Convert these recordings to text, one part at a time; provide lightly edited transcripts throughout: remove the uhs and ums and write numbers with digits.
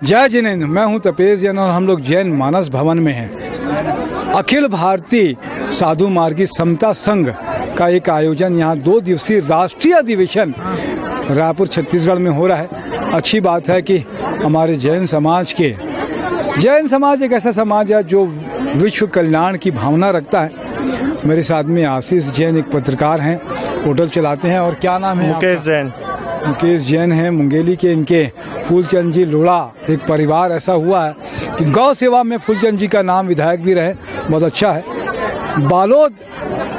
जय जिनेंद्र, मैं हूं तपेश जैन और हम लोग जैन मानस भवन में हैं। अखिल भारतीय साधु मार्गी समता संघ का एक आयोजन यहाँ 2 दिवसीय राष्ट्रीय अधिवेशन रायपुर छत्तीसगढ़ में हो रहा है। अच्छी बात है कि हमारे जैन समाज एक ऐसा समाज है जो विश्व कल्याण की भावना रखता है। मेरे साथ में आशीष जैन एक पत्रकार हैं, होटल चलाते हैं। और क्या नाम है? मुकेश जैन है मुंगेली के। इनके फूलचंद जी लोढ़ा एक परिवार ऐसा हुआ है कि गौ सेवा में फूलचंद जी का नाम विधायक भी रहे, बहुत अच्छा है। बालोद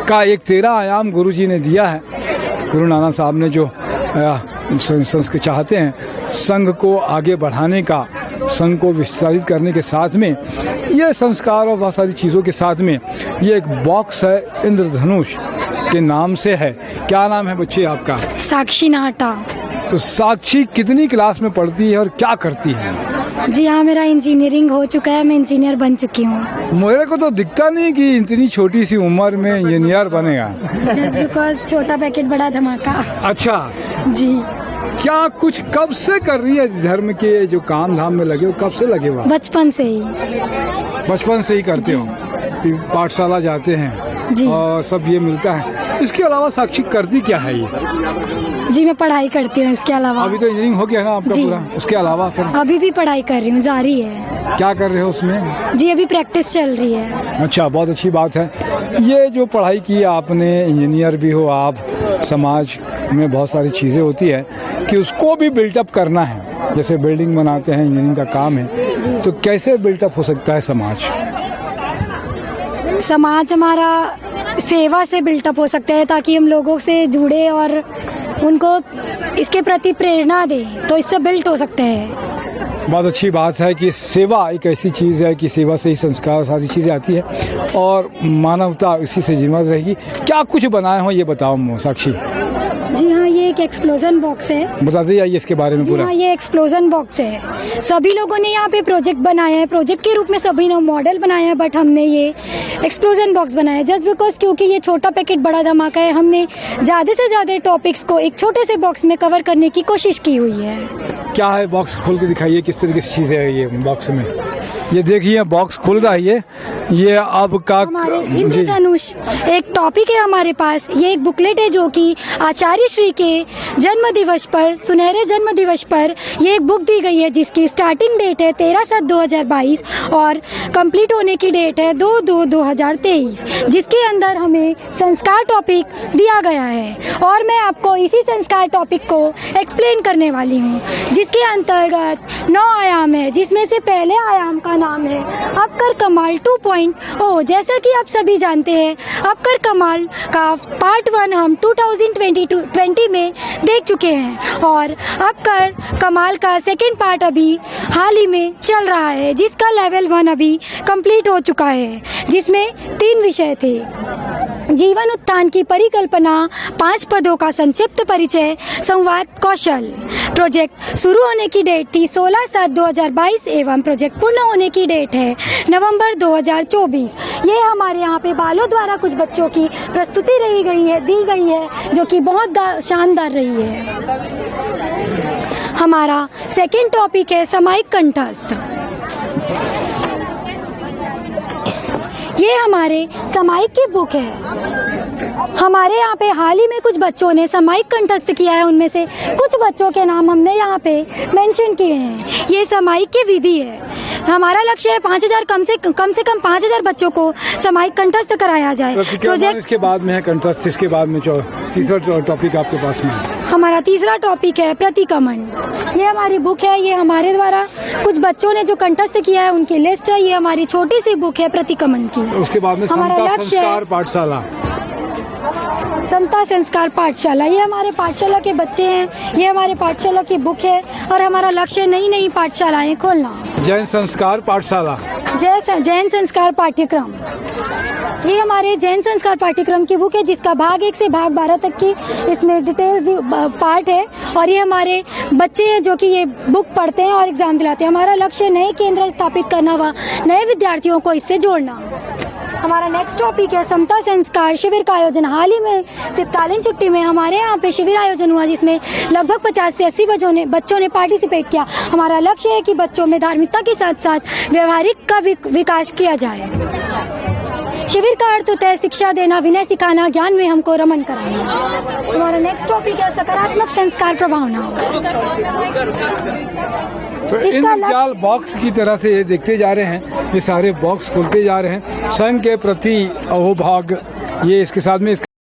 का एक 13 आयाम गुरु जी ने दिया है। गुरु नानक साहब ने जो चाहते हैं संघ को आगे बढ़ाने का, संघ को विस्तारित करने के साथ में ये संस्कार और बहुत सारी चीज़ों के साथ में ये एक बॉक्स है, इंद्रधनुष के नाम से है। क्या नाम है बच्चे आपका? साक्षी नाटा। तो साक्षी कितनी क्लास में पढ़ती है और क्या करती है? जी हाँ, मेरा इंजीनियरिंग हो चुका है, मैं इंजीनियर बन चुकी हूँ। मेरे को तो दिखता नहीं कि इतनी छोटी सी उम्र में इंजीनियर बनेगा। जस्ट बिकॉज छोटा पैकेट बड़ा धमाका। अच्छा जी। क्या कुछ कब से कर रही है धर्म के जो काम धाम में लगे हो? कब से लगे हुआ? बचपन से ही। बचपन से ही करते हो? पाठशाला जाते हैं जी। और सब ये मिलता है। इसके अलावा साक्षी करती क्या है ये? जी, मैं पढ़ाई करती हूँ। इसके अलावा अभी तो इंजीनियरिंग हो गया ना आपका पूरा, उसके अलावा फिर अभी भी पढ़ाई कर रही हूँ, जारी है। क्या कर रहे हो उसमें? जी, अभी प्रैक्टिस चल रही है। अच्छा, बहुत अच्छी बात है। ये जो पढ़ाई की आपने, इंजीनियर भी हो आप, समाज में बहुत सारी चीज़ें होती है कि उसको भी बिल्टअप करना है। जैसे बिल्डिंग बनाते हैं, इंजीनियरिंग का काम है, तो कैसे बिल्टअप हो सकता है समाज? समाज हमारा सेवा से बिल्टअप हो सकता है, ताकि हम लोगों से जुड़े और उनको इसके प्रति प्रेरणा दें, तो इससे बिल्ट हो सकते हैं। बहुत अच्छी बात है कि सेवा एक ऐसी चीज़ है कि सेवा से ही संस्कार सारी चीज़ें आती है और मानवता इसी से जीवित रहेगी। क्या कुछ बनाए हो ये बताओ साक्षी। जी हाँ, ये एक एक्सप्लोजन बॉक्स है। बताते जाइए इसके बारे में पूरा। हाँ, ये एक्सप्लोजन बॉक्स है। सभी लोगों ने यहाँ पे प्रोजेक्ट बनाया है, प्रोजेक्ट के रूप में सभी ने मॉडल बनाया है, बट हमने ये एक्सप्लोजन बॉक्स बनाया है जस्ट बिकॉज क्योंकि ये छोटा पैकेट बड़ा धमाका है। हमने ज़्यादा से ज़्यादा टॉपिक्स को एक छोटे से बॉक्स में कवर करने की कोशिश की हुई है। क्या है बॉक्स? खोल के दिखाइए किस तरीके की चीज़ है ये बॉक्स में। ये देखिए बॉक्स खुल रहा है। ये अब का हमारे इंद्रधनुष एक टॉपिक है हमारे पास। ये एक बुकलेट है जो कि आचार्य श्री के जन्म दिवस पर, सुनहरे जन्म दिवस पर ये एक बुक दी गई है, जिसकी स्टार्टिंग डेट है 13/7/2022 और कंप्लीट होने की डेट है 2/2/2023, जिसके अंदर हमें संस्कार टॉपिक दिया गया है। और मैं आपको इसी संस्कार टॉपिक को एक्सप्लेन करने वाली हूँ, जिसके अंतर्गत 9 आयाम है, जिसमें से पहले आयाम का नाम है अपकर कमाल 2.0। जैसा कि आप सभी जानते हैं, अपकर कमाल का पार्ट 1 हम 2020 में देख चुके हैं और अपकर कमाल का सेकंड पार्ट अभी हाल ही में चल रहा है, जिसका लेवल 1 अभी कंप्लीट हो चुका है, जिसमें 3 विषय थे। जीवन उत्थान की परिकल्पना, 5 पदों का संक्षिप्त परिचय, संवाद कौशल। प्रोजेक्ट शुरू होने की डेट थी 16/7/2022 एवं प्रोजेक्ट पूर्ण होने की डेट है नवंबर 2024। ये हमारे यहाँ पे बालों द्वारा कुछ बच्चों की प्रस्तुति दी गई है जो कि बहुत शानदार रही है। हमारा सेकेंड टॉपिक है सामायिक कंठस्थ। ये हमारे सामायिक की बुक है। हमारे यहाँ पे हाल ही में कुछ बच्चों ने सामायिक कंठस्थ किया है, उनमें से कुछ बच्चों के नाम हमने यहाँ पे मेंशन किए हैं। ये सामायिक की विधि है। हमारा लक्ष्य है 5000 कम से कम 5000 बच्चों को सामायिक कंठस्थ कराया जाए। प्रोजेक्ट इसके बाद में है कंठस्थ, इसके बाद में तीसरा टॉपिक आपके पास में है। हमारा तीसरा टॉपिक है प्रतिक्रमण। ये हमारी बुक है, ये हमारे द्वारा कुछ बच्चों ने जो कंठस्थ किया है उनकी लिस्ट है। ये हमारी छोटी सी बुक है प्रतिक्रमण की। उसके बाद में समता संस्कार पाठशाला। समता संस्कार पाठशाला, ये हमारे पाठशाला के बच्चे हैं। ये हमारे पाठशाला की बुक है और हमारा लक्ष्य नई पाठशालाएं खोलना। जैन संस्कार पाठशाला, जैन संस्कार पाठ्यक्रम। ये हमारे जैन संस्कार पाठ्यक्रम की बुक है, जिसका भाग 1 से भाग 12 तक की इसमें डिटेल्स पार्ट है। और ये हमारे बच्चे हैं जो कि ये बुक पढ़ते हैं और एग्जाम दिलाते हैं। हमारा लक्ष्य नए केंद्र स्थापित करना व नए विद्यार्थियों को इससे जोड़ना। हमारा नेक्स्ट टॉपिक है समता संस्कार शिविर का आयोजन। हाल ही में शीतकालीन छुट्टी में हमारे यहाँ पे शिविर आयोजन हुआ, जिसमें लगभग 50 से 80 बच्चों ने पार्टिसिपेट किया। हमारा लक्ष्य है कि बच्चों में धार्मिकता के साथ साथ व्यवहारिक का भी विकास किया जाए। शिविर का अर्थ होता है शिक्षा देना, विनय सिखाना, ज्ञान में हमको रमन कराना। हमारा नेक्स्ट टॉपिक है सकारात्मक संस्कार प्रभावना। तो इन जाल बॉक्स की तरह से ये देखते जा रहे हैं, ये सारे बॉक्स खुलते जा रहे हैं। संघ के प्रति अहोभाग, ये इसके साथ में